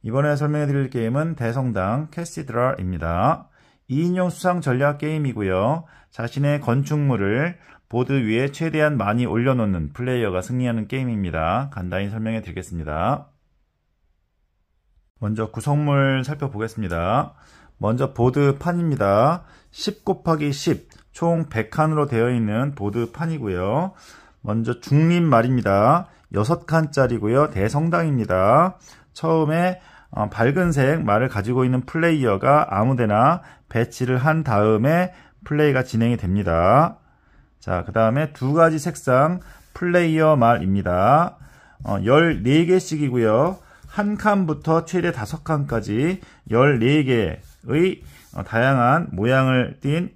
이번에 설명해 드릴 게임은 대성당 캐시드랄입니다. 2인용 수상 전략 게임이고요. 자신의 건축물을 보드 위에 최대한 많이 올려놓는 플레이어가 승리하는 게임입니다. 간단히 설명해 드리겠습니다. 먼저 구성물 살펴보겠습니다. 먼저 보드판입니다. 10 곱하기 10 총 100칸으로 되어 있는 보드판이고요. 먼저 중립말입니다. 6칸짜리고요. 대성당입니다. 처음에 밝은색 말을 가지고 있는 플레이어가 아무데나 배치를 한 다음에 플레이가 진행이 됩니다. 자, 그 다음에 두 가지 색상 플레이어 말입니다. 14개씩이고요. 한 칸부터 최대 5칸까지 14개의 다양한 모양을 띤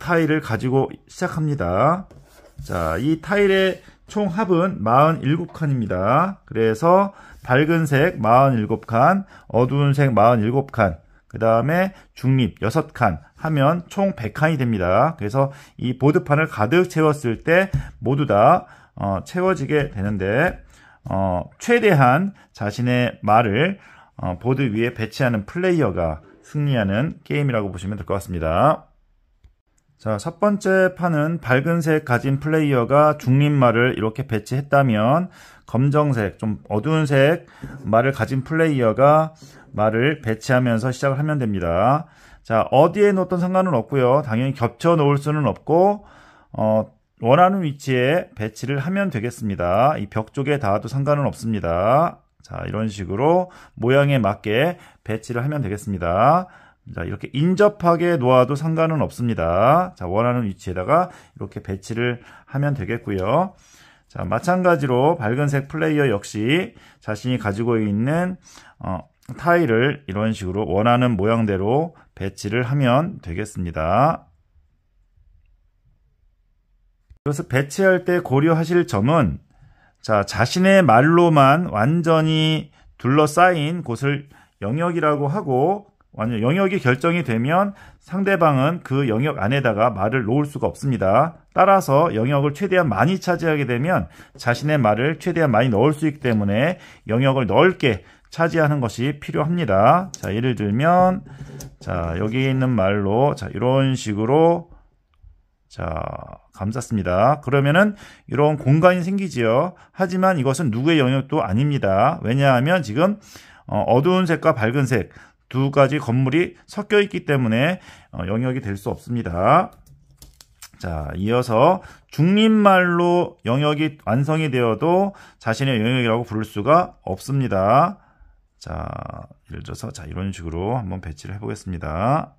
타일을 가지고 시작합니다. 자, 이 타일의 총 합은 47칸입니다. 그래서 밝은색 47칸, 어두운색 47칸, 그 다음에 중립 6칸 하면 총 100칸이 됩니다. 그래서 이 보드판을 가득 채웠을 때 모두 다 채워지게 되는데 최대한 자신의 말을 보드 위에 배치하는 플레이어가 승리하는 게임이라고 보시면 될 것 같습니다. 자, 첫 번째 판은 밝은색 가진 플레이어가 중립말을 이렇게 배치했다면 검정색, 좀 어두운 색 말을 가진 플레이어가 말을 배치하면서 시작을 하면 됩니다. 자, 어디에 놓든 상관은 없고요. 당연히 겹쳐 놓을 수는 없고 원하는 위치에 배치를 하면 되겠습니다. 이 벽 쪽에 닿아도 상관은 없습니다. 자, 이런 식으로 모양에 맞게 배치를 하면 되겠습니다. 자, 이렇게 인접하게 놓아도 상관은 없습니다. 자, 원하는 위치에다가 이렇게 배치를 하면 되겠고요. 자, 마찬가지로 밝은색 플레이어 역시 자신이 가지고 있는 타일을 이런 식으로 원하는 모양대로 배치를 하면 되겠습니다. 그래서 배치할 때 고려하실 점은 자, 자신의 말로만 완전히 둘러싸인 곳을 영역이라고 하고 완전 영역이 결정이 되면 상대방은 그 영역 안에다가 말을 놓을 수가 없습니다. 따라서 영역을 최대한 많이 차지하게 되면 자신의 말을 최대한 많이 넣을 수 있기 때문에 영역을 넓게 차지하는 것이 필요합니다. 자, 예를 들면 자, 여기 있는 말로 자, 이런 식으로 자, 감쌌습니다. 그러면은 이런 공간이 생기지요. 하지만 이것은 누구의 영역도 아닙니다. 왜냐하면 지금 어두운 색과 밝은 색 두 가지 건물이 섞여 있기 때문에 영역이 될 수 없습니다. 자, 이어서 중립말로 영역이 완성이 되어도 자신의 영역이라고 부를 수가 없습니다. 자, 예를 들어서 자, 이런 식으로 한번 배치를 해보겠습니다.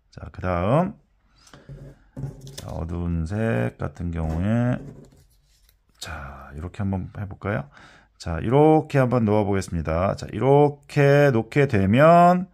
자, 그 다음 어두운 색 같은 경우에 자, 이렇게 한번 해볼까요? 자, 이렇게 한번 놓아 보겠습니다. 자, 이렇게 놓게 되면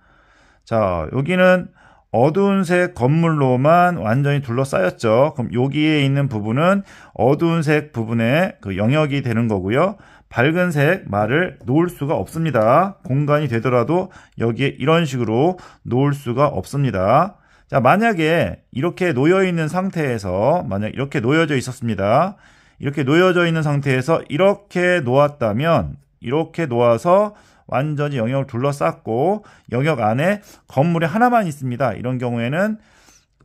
자, 여기는 어두운 색 건물로만 완전히 둘러싸였죠. 그럼 여기에 있는 부분은 어두운 색 부분의 그 영역이 되는 거고요. 밝은 색 말을 놓을 수가 없습니다. 공간이 되더라도 여기에 이런 식으로 놓을 수가 없습니다. 자, 만약에 이렇게 놓여 있는 상태에서 만약 이렇게 놓여져 있었습니다. 이렇게 놓여져 있는 상태에서 이렇게 놓았다면 이렇게 놓아서 완전히 영역을 둘러쌌고 영역 안에 건물이 하나만 있습니다. 이런 경우에는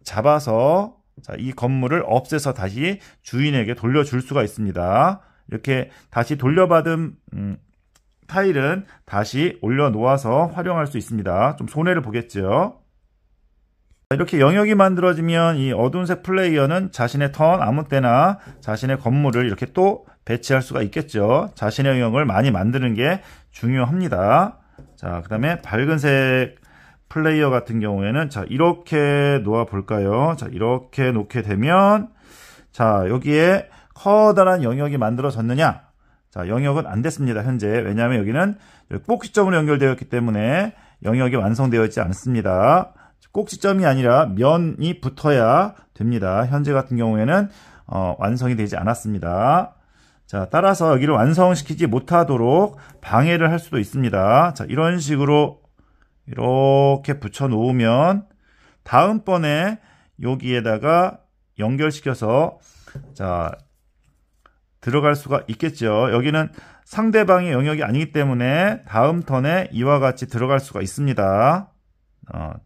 잡아서 자, 이 건물을 없애서 다시 주인에게 돌려줄 수가 있습니다. 이렇게 다시 돌려받은 타일은 다시 올려놓아서 활용할 수 있습니다. 좀 손해를 보겠죠. 이렇게 영역이 만들어지면 이 어두운색 플레이어는 자신의 턴 아무 때나 자신의 건물을 이렇게 또 배치할 수가 있겠죠. 자신의 영역을 많이 만드는 게 중요합니다. 자, 그 다음에 밝은색 플레이어 같은 경우에는 자, 이렇게 놓아 볼까요? 자, 이렇게 놓게 되면 자, 여기에 커다란 영역이 만들어졌느냐? 자, 영역은 안 됐습니다. 현재. 왜냐하면 여기는 꼭지점으로 연결되어 있기 때문에 영역이 완성되어 있지 않습니다. 꼭지점이 아니라 면이 붙어야 됩니다. 현재 같은 경우에는 완성이 되지 않았습니다. 자, 따라서 여기를 완성시키지 못하도록 방해를 할 수도 있습니다. 자, 이런 식으로 이렇게 붙여 놓으면 다음번에 여기에다가 연결시켜서 자 들어갈 수가 있겠죠. 여기는 상대방의 영역이 아니기 때문에 다음 턴에 이와 같이 들어갈 수가 있습니다.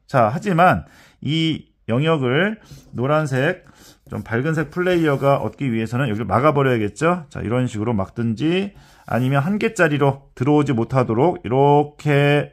자, 하지만 이 영역을 노란색 좀 밝은색 플레이어가 얻기 위해서는 여기를 막아버려야겠죠. 자, 이런 식으로 막든지 아니면 한 개짜리로 들어오지 못하도록 이렇게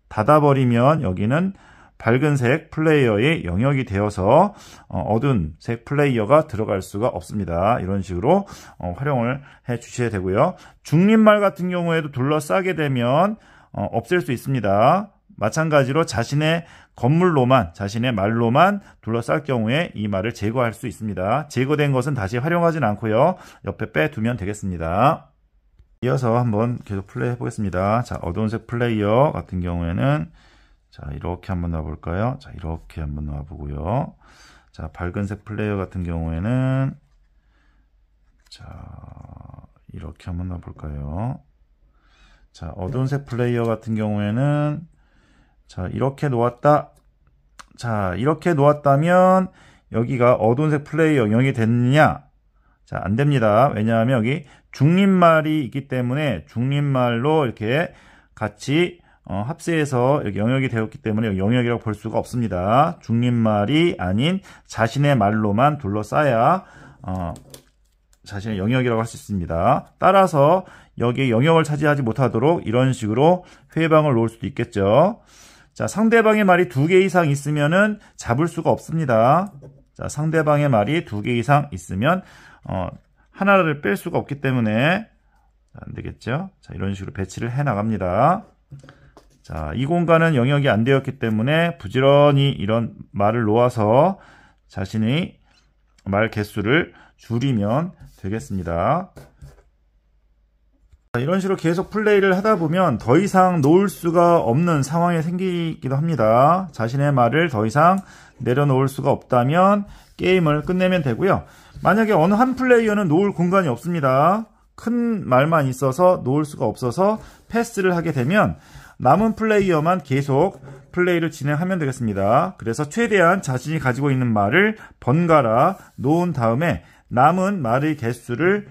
닫아버리면 여기는 밝은색 플레이어의 영역이 되어서 어두운 색 플레이어가 들어갈 수가 없습니다. 이런 식으로 활용을 해 주셔야 되고요. 중립말 같은 경우에도 둘러싸게 되면 없앨 수 있습니다. 마찬가지로 자신의 건물로만, 자신의 말로만 둘러쌀 경우에 이 말을 제거할 수 있습니다. 제거된 것은 다시 활용하진 않고요. 옆에 빼두면 되겠습니다. 이어서 한번 계속 플레이 해보겠습니다. 자, 어두운색 플레이어 같은 경우에는 자, 이렇게 한번 놔볼까요? 자, 이렇게 한번 놔보고요. 자, 밝은색 플레이어 같은 경우에는 자, 이렇게 한번 놔볼까요? 자, 어두운색 플레이어 같은 경우에는 자, 이렇게 놓았다. 자, 이렇게 놓았다면 여기가 어두운색 플레이어 영역이 됐느냐? 자, 안 됩니다. 왜냐하면 여기 중립말이 있기 때문에 중립말로 이렇게 같이 합세해서 여기 영역이 되었기 때문에 여기 영역이라고 볼 수가 없습니다. 중립말이 아닌 자신의 말로만 둘러싸야 자신의 영역이라고 할 수 있습니다. 따라서 여기에 영역을 차지하지 못하도록 이런 식으로 회방을 놓을 수도 있겠죠. 자, 상대방의 말이 2개 이상 있으면은 잡을 수가 없습니다. 자, 상대방의 말이 2개 이상 있으면 하나를 뺄 수가 없기 때문에 안 되겠죠. 자, 이런 식으로 배치를 해 나갑니다. 자, 이 공간은 영역이 안 되었기 때문에 부지런히 이런 말을 놓아서 자신의 말 개수를 줄이면 되겠습니다. 이런 식으로 계속 플레이를 하다 보면 더 이상 놓을 수가 없는 상황이 생기기도 합니다. 자신의 말을 더 이상 내려놓을 수가 없다면 게임을 끝내면 되고요. 만약에 어느 한 플레이어는 놓을 공간이 없습니다. 큰 말만 있어서 놓을 수가 없어서 패스를 하게 되면 남은 플레이어만 계속 플레이를 진행하면 되겠습니다. 그래서 최대한 자신이 가지고 있는 말을 번갈아 놓은 다음에 남은 말의 개수를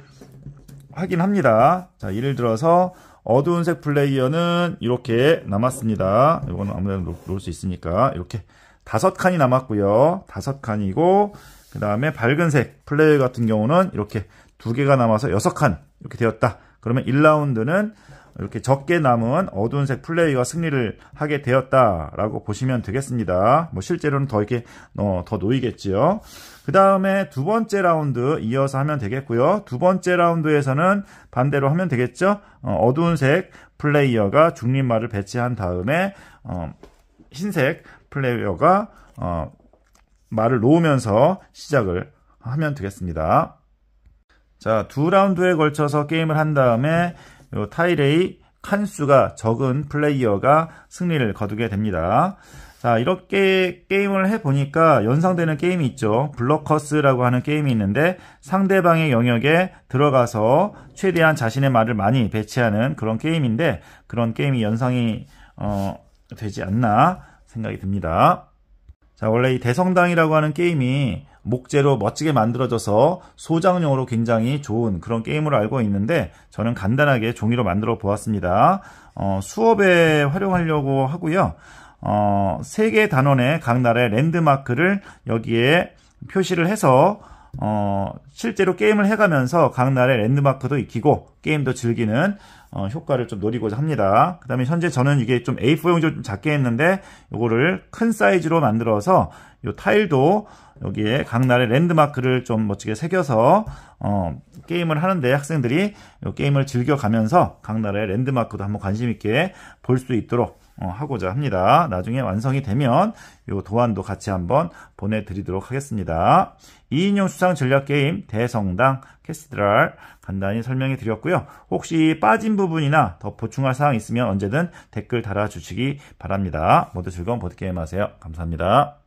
확인합니다. 자, 예를 들어서 어두운색 플레이어는 이렇게 남았습니다. 이거는 아무데나 놓을 수 있으니까 이렇게 5칸이 남았고요. 5칸이고 그 다음에 밝은색 플레이어 같은 경우는 이렇게 2개가 남아서 6칸 이렇게 되었다. 그러면 1라운드는 이렇게 적게 남은 어두운색 플레이어가 승리를 하게 되었다라고 보시면 되겠습니다. 뭐 실제로는 더 이렇게 더 놓이겠지요. 그 다음에 두 번째 라운드 이어서 하면 되겠고요. 두 번째 라운드에서는 반대로 하면 되겠죠. 어두운색 플레이어가 중립말을 배치한 다음에 흰색 플레이어가 말을 놓으면서 시작을 하면 되겠습니다. 자, 두 라운드에 걸쳐서 게임을 한 다음에 요 타일의 칸수가 적은 플레이어가 승리를 거두게 됩니다. 자, 이렇게 게임을 해보니까 연상되는 게임이 있죠. 블러커스라고 하는 게임이 있는데 상대방의 영역에 들어가서 최대한 자신의 말을 많이 배치하는 그런 게임인데 그런 게임이 연상이 되지 않나 생각이 듭니다. 자, 원래 이 대성당이라고 하는 게임이 목재로 멋지게 만들어져서 소장용으로 굉장히 좋은 그런 게임으로 알고 있는데 저는 간단하게 종이로 만들어 보았습니다. 수업에 활용하려고 하고요. 3개 단원의 각 나라의 랜드마크를 여기에 표시를 해서 실제로 게임을 해가면서 각 나라의 랜드마크도 익히고 게임도 즐기는 효과를 좀 노리고자 합니다. 그 다음에 현재 저는 이게 좀 A4용지로 좀 작게 했는데 요거를 큰 사이즈로 만들어서 요 타일도 여기에 각 나라의 랜드마크를 좀 멋지게 새겨서 게임을 하는데 학생들이 요 게임을 즐겨가면서 각 나라의 랜드마크도 한번 관심 있게 볼 수 있도록 하고자 합니다. 나중에 완성이 되면 요 도안도 같이 한번 보내드리도록 하겠습니다. 2인용 수상 전략 게임 대성당 캐시드랄 간단히 설명해 드렸고요. 혹시 빠진 부분이나 더 보충할 사항 있으면 언제든 댓글 달아주시기 바랍니다. 모두 즐거운 보드게임 하세요. 감사합니다.